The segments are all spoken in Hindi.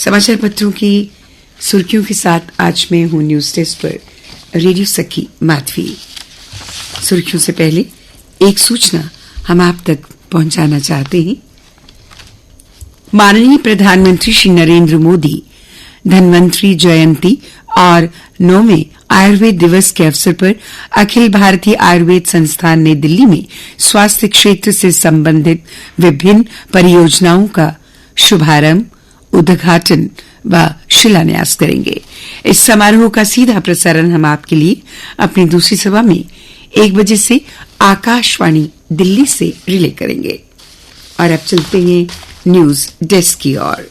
समाचार पत्रों की सुर्खियों के साथ आज मैं हूं न्यूज डेस्क पर रेडियो सखी माधवी। सुर्खियों से पहले एक सूचना हम आप तक पहुंचाना चाहते हैं। माननीय प्रधानमंत्री श्री नरेंद्र मोदी धन्वंतरी जयंती और 9वें आयुर्वेद दिवस के अवसर पर अखिल भारतीय आयुर्वेद संस्थान नई दिल्ली में स्वास्थ्य क्षेत्र से संबंधित विभिन्न परियोजनाओं का शुभारंभ, उद्घाटन व शिलान्यास करेंगे। इस समारोह का सीधा प्रसारण हम आपके लिए अपनी दूसरी सभा में 1 बजे से आकाशवाणी दिल्ली से रिले करेंगे। और अब चलते हैं न्यूज डेस्क की ओर।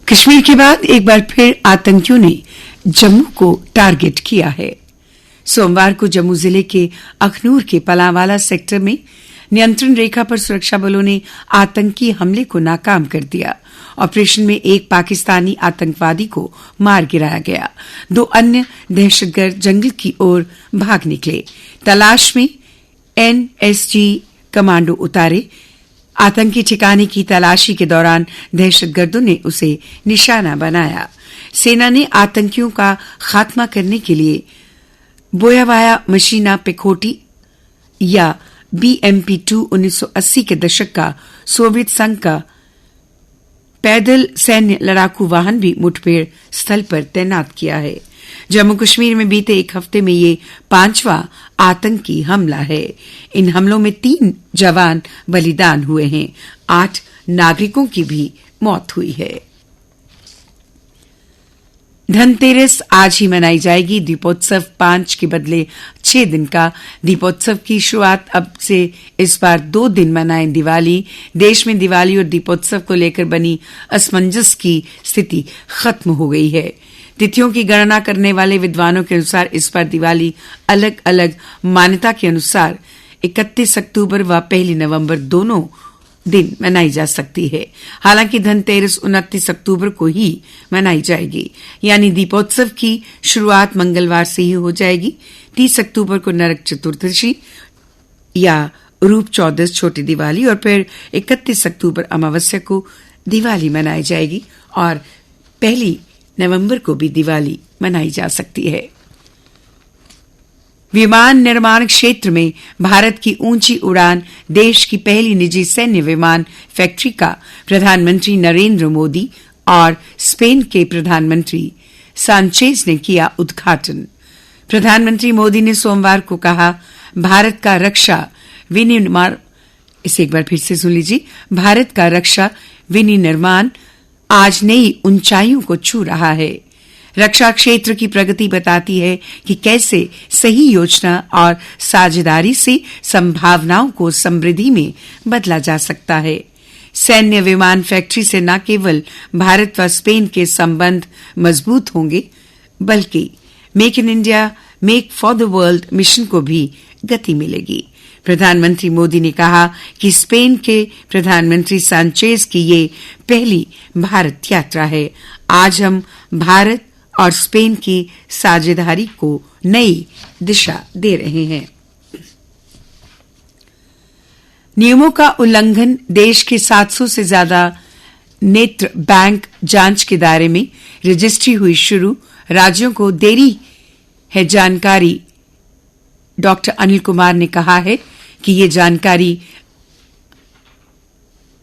कश्मीर के बाद एक बार फिर आतंकियों ने जम्मू को टारगेट किया है। सोमवार को जम्मू जिले के अखनूर के पलावाला सेक्टर में नियंत्रण रेखा पर सुरक्षा बलों ने आतंकी हमले को नाकाम कर दिया। ऑपरेशन में एक पाकिस्तानी आतंकवादी को मार गिराया गया। 2 अन्य दहशतगर्द जंगल की ओर भाग निकले। तलाश में एनएसजी कमांडो उतारे। आतंकी ठिकाने की तलाशी के दौरान दहशतगर्दों ने उसे निशाना बनाया। सेना ने आतंकियों का खात्मा करने के लिए बोयावाया मशीना पेखोटी या BMP-2 1980 के दशक का सोवियत संघ का पैदल सैन्य लड़ाकू वाहन भी मुठभेड़ स्थल पर तैनात किया है। जम्मू कश्मीर में बीते 1 हफ्ते में ये 5वां आतंकी हमला है। इन हमलों में 3 जवान बलिदान हुए हैं। 8 नागरिकों की भी मौत हुई है। धनतेरस आज ही मनाई जाएगी। दीपोत्सव 5 के बदले 6 दिन का। दीपोत्सव की शुरुआत अब से इस बार 2 दिन मनाएं दिवाली। देश में दिवाली और दीपोत्सव को लेकर बनी असमंजस की स्थिति खत्म हो गई है। तिथियों की गणना करने वाले विद्वानों के अनुसार इस बार दिवाली अलग अलग मान्यता के अनुसार 31 अक्टूबर व 1 नवंबर दोनों दिन मनाई जा सकती है। हालांकि धनतेरस 29 अक्टूबर को ही मनाई जाएगी, यानी दीपोत्सव की शुरुआत मंगलवार से ही हो जाएगी। 30 अक्टूबर को नरक चतुर्दशी या रूप चौदस छोटी दिवाली और फिर 31 अक्टूबर अमावस्या को दिवाली मनाई जाएगी और 1 नवंबर को भी दिवाली मनाई जा सकती है। विमान निर्माण क्षेत्र में भारत की ऊंची उड़ान, देश की पहली निजी सैन्य विमान फैक्ट्री का प्रधानमंत्री नरेंद्र मोदी और स्पेन के प्रधानमंत्री सांचेज ने किया उद्घाटन। प्रधानमंत्री मोदी ने सोमवार को कहा, भारत का रक्षा विनिर्माण, इसे एक बार फिर से सुन लीजिए, भारत का रक्षा विनिर्माण आज नई ऊंचाइयों को छू रहा है। रक्षा क्षेत्र की प्रगति बताती है कि कैसे सही योजना और साझेदारी से संभावनाओं को समृद्धि में बदला जा सकता है। सैन्य विमान फैक्ट्री से न केवल भारत व स्पेन के संबंध मजबूत होंगे, बल्कि make in India, make for the world mission को भी गति मिलेगी। प्रधानमंत्री मोदी ने कहा कि स्पेन के प्रधानमंत्री सांचेज की ये पहली भारत यात्रा है। आज हम भारत और स्पेन की साझेदारी को नई दिशा दे रहे हैं। नियमों का उल्लंघन, देश के 700 से ज्यादा नेत्र बैंक जांच के दायरे में रजिस्ट्री हुई शुरू। राज्यों को देरी है जानकारी। डॉक्टर अनिल कुमार ने कहा है कि ये जानकारी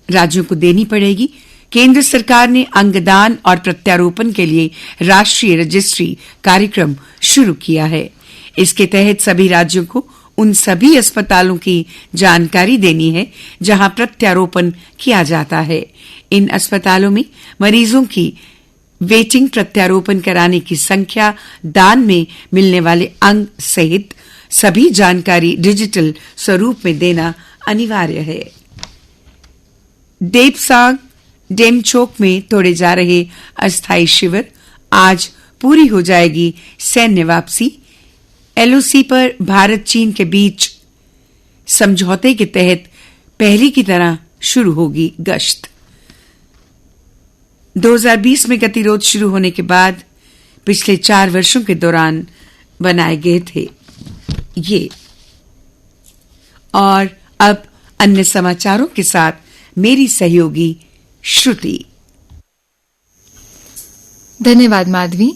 राज्यों को देनी पड़ेगी। केंद्र सरकार ने अंगदान और प्रत्यारोपण के लिए राष्ट्रीय रजिस्ट्री कार्यक्रम शुरू किया है। इसके तहत सभी राज्यों को उन सभी अस्पतालों की जानकारी देनी है जहां प्रत्यारोपण किया जाता है। इन अस्पतालों में मरीजों की वेटिंग, प्रत्यारोपण कराने की संख्या, दान में मिलने वाले अंग सहित सभी जानकारी डिजिटल स्वरूप में देना अनिवार्य है। देपसाग डेमचोक में तोड़े जा रहे अस्थायी शिविर, आज पूरी हो जाएगी सैन्य वापसी। LOC पर भारत चीन के बीच समझौते के तहत पहले की तरह शुरू होगी गश्त। 2020 में गतिरोध शुरू होने के बाद पिछले 4 वर्षों के दौरान बनाए गए थे ये और अब अन्य समाचारों के साथ मेरी सहयोगी श्रुति। धन्यवाद माधवी।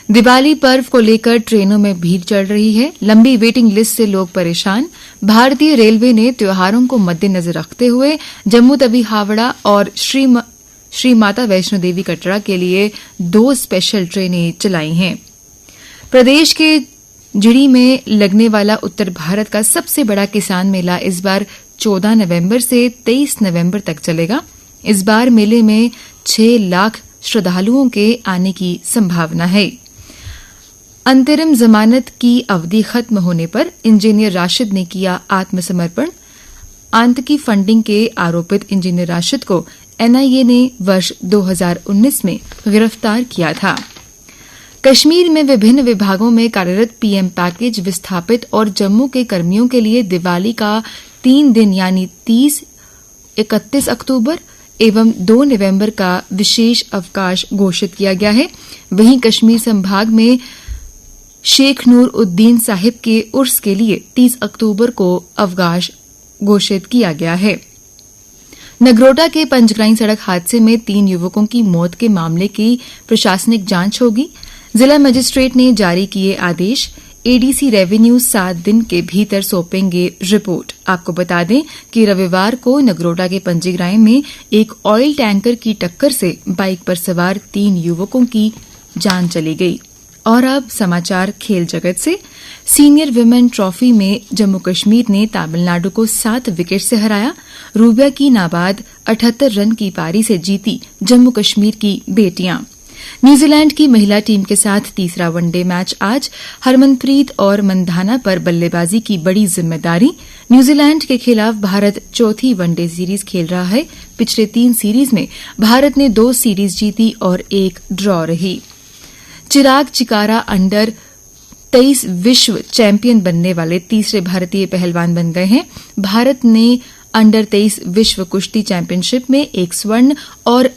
दिवाली पर्व को लेकर ट्रेनों में भीड़ चढ़ रही है। लंबी वेटिंग लिस्ट से लोग परेशान। भारतीय रेलवे ने त्योहारों को मद्देनजर रखते हुए जम्मू तवी हावड़ा और श्री माता वैष्णो देवी कटरा के लिए 2 स्पेशल ट्रेनें चलाई हैं। प्रदेश के जिरी में लगने वाला उत्तर भारत का सबसे बड़ा किसान मेला इस बार 14 नवंबर से 23 नवंबर तक चलेगा। इस बार मेले में 6 लाख श्रद्धालुओं के आने की संभावना है। अंतरिम जमानत की अवधि खत्म होने पर इंजीनियर राशिद ने किया आत्मसमर्पण। आतंकी फंडिंग के आरोपित इंजीनियर राशिद को एनआईए ने वर्ष 2019 में गिरफ्तार किया था। कश्मीर में विभिन्न विभागों में कार्यरत पीएम पैकेज विस्थापित और जम्मू के कर्मियों के लिए दिवाली का 3 दिन यानी 30, 31 अक्टूबर एवं 2 नवंबर का विशेष अवकाश घोषित किया गया है। वहीं कश्मीर संभाग में शेख नूर उद्दीन साहिब के उर्स के लिए 30 अक्टूबर को अवकाश घोषित किया गया है। नगरोटा के पंचग्राई सड़क हादसे में 3 युवकों की मौत के मामले की प्रशासनिक जांच होगी। जिला मजिस्ट्रेट ने जारी किए आदेश। एडीसी रेवेन्यू 7 दिन के भीतर सौंपेंगे रिपोर्ट। आपको बता दें कि रविवार को नगरोटा के पंचग्राई में एक ऑयल टैंकर की टक्कर से बाइक पर सवार 3 युवकों की जान चली गई। और अब समाचार खेल जगत से। सीनियर विमेन ट्रॉफी में जम्मू कश्मीर ने तमिलनाडु को 7 विकेट से हराया। रूबिया की नाबाद 78 रन की पारी से जीती जम्मू कश्मीर की बेटियां। न्यूजीलैंड की महिला टीम के साथ तीसरा वनडे मैच आज। हरमनप्रीत और मंधाना पर बल्लेबाजी की बड़ी जिम्मेदारी। न्यूजीलैंड के खिलाफ भारत चौथी वनडे सीरीज खेल रहा है। पिछले 3 सीरीज में भारत ने 2 सीरीज जीती और 1 ड्रॉ रही। चिराग चिकारा अंडर 23 विश्व चैंपियन बनने वाले तीसरे भारतीय पहलवान बन गए हैं। भारत ने अंडर 23 विश्व कुश्ती चैंपियनशिप में 1 स्वर्ण और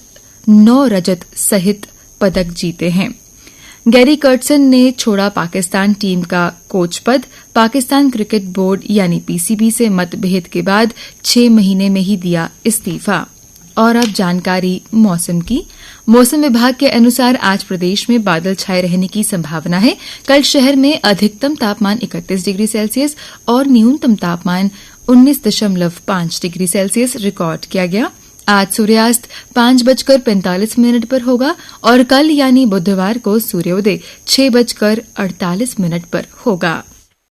9 रजत सहित पदक जीते हैं। गैरी कर्टसन ने छोड़ा पाकिस्तान टीम का कोच पद। पाकिस्तान क्रिकेट बोर्ड यानी पीसीबी से मतभेद के बाद 6 महीने में ही दिया इस्तीफा। और अब जानकारी मौसम की। मौसम विभाग के अनुसार आज प्रदेश में बादल छाए रहने की संभावना है। कल शहर में अधिकतम तापमान 31 डिग्री सेल्सियस और न्यूनतम तापमान 19.5 डिग्री सेल्सियस रिकॉर्ड किया गया। आज सूर्यास्त 5:45 पर होगा और कल यानी बुधवार को सूर्योदय 6:48 पर होगा।